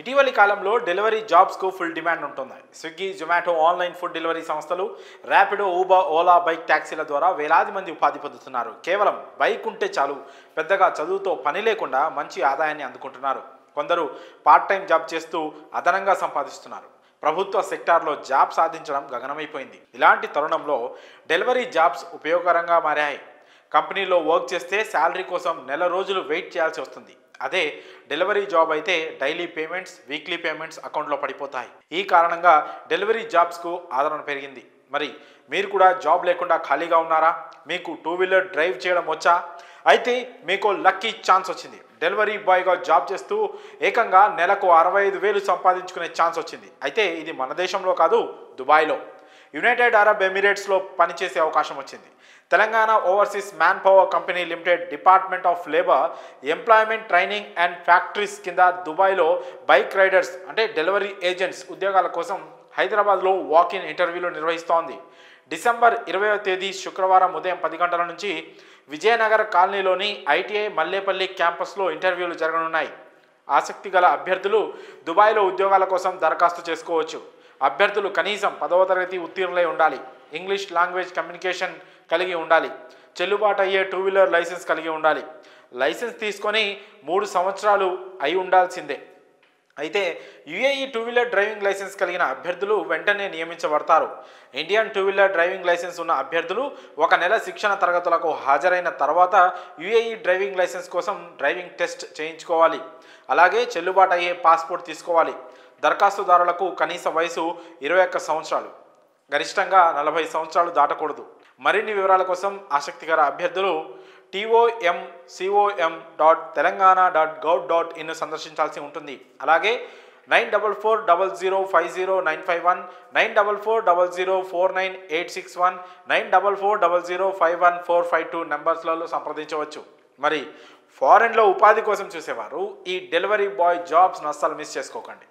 ఇటీవలి కాలంలో delivery జాబ్స్కు full demand ఉంటుంది. Swiggy, Zomato online food delivery సంస్థలు, ర్యాపిడో, ఊబర్, ఓలా బైక్ ట్యాక్సీల ద్వారా వేలాది మంది ఉపాధి పొందుతున్నారు. కేవలం బైక్ ఉంటే చాలు, పెద్దగా చదువుతో పని లేకుండా మంచి ఆదాయాన్ని అందుకుంటున్నారు. కొందరు పార్ట్ టైం జాబ్ చేస్తూ అదనంగా సంపాదిస్తున్నారు. ప్రభుత్వ సెక్టార్లో జాబ్ సాధించడం గగనమైపోయింది. ఇలాంటి తరుణంలో డెలివరీ జాబ్స్ ఉపయోగకరంగా మారాయి. కంపెనీలో వర్క్ చేస్తే శాలరీ కోసం నెల రోజులు వెయిట్ చేయాల్సి వస్తుంది. అదే డెలివరీ జాబ్ అయితే డైలీ పేమెంట్స్, వీక్లీ పేమెంట్స్ అకౌంట్లో పడిపోతాయి. ఈ కారణంగా డెలివరీ జాబ్స్కు ఆదరణ పెరిగింది. మరి మీరు కూడా జాబ్ లేకుండా ఖాళీగా ఉన్నారా? మీకు టూ వీలర్ డ్రైవ్ చేయడం వచ్చా? అయితే మీకు లక్కీ ఛాన్స్ వచ్చింది. డెలివరీ బాయ్గా జాబ్ చేస్తూ ఏకంగా నెలకు 65,000 సంపాదించుకునే ఛాన్స్ వచ్చింది. అయితే ఇది మన దేశంలో కాదు, దుబాయ్లో, యునైటెడ్ అరబ్ ఎమిరేట్స్లో పనిచేసే అవకాశం వచ్చింది. Telangana overseas man power company limited department of labour employment training and factories కింద దుబాయ్లో బైక్ రైడర్స్ అంటే డెలివరీ ఏజెంట్స్ ఉద్యోగాల కోసం హైదరాబాద్లో వాక్-ఇన్ ఇంటర్వ్యూలు నిర్వహిస్తోంది. డిసెంబర్ 20వ తేదీ శుక్రవారం ఉదయం 10 గంటల నుంచి విజయనగర కాలనీలోని ఐటీఐ మల్లేపల్లి క్యాంపస్లో ఇంటర్వ్యూలు జరగనున్నాయి. ఆసక్తి గల అభ్యర్థులు దుబాయ్లో ఉద్యోగాల కోసం దరఖాస్తు చేసుకోవచ్చు. అభ్యర్థులు కనీసం 10వ తరగతి ఉత్తీర్ణులై ఉండాలి. ఇంగ్లీష్ లాంగ్వేజ్ కమ్యూనికేషన్ కలిగి ఉండాలి. చెల్లుబాటు అయ్యే టూ వీలర్ లైసెన్స్ కలిగి ఉండాలి. లైసెన్స్ తీసుకొని 3 సంవత్సరాలు అయి ఉండాల్సిందే. అయితే UAE two wheeler driving licence కలిగిన అభ్యర్థులు వెంటనే నియమించబడతారు. Indian two wheeler driving licence ఉన్న అభ్యర్థులు 1 నెల శిక్షణ తరగతులకు హాజరైన తర్వాత యుఏఈ డ్రైవింగ్ లైసెన్స్ కోసం డ్రైవింగ్ టెస్ట్ చేయించుకోవాలి. అలాగే చెల్లుబాటు అయ్యే పాస్పోర్ట్ తీసుకోవాలి. దరఖాస్తుదారులకు కనీస వయసు 21 సంవత్సరాలు, గరిష్టంగా 40 సంవత్సరాలు దాటకూడదు. మరిన్ని వివరాల కోసం ఆసక్తికర అభ్యర్థులు tom.com.telangana.gov.in సందర్శించాల్సి ఉంటుంది. అలాగే 9440050951, 9440049861, 9440051452 నెంబర్స్లలో సంప్రదించవచ్చు. మరి ఫారెన్లో ఉపాధి కోసం చూసేవారు ఈ డెలివరీ బాయ్ జాబ్స్ను అస్సలు మిస్ చేసుకోకండి.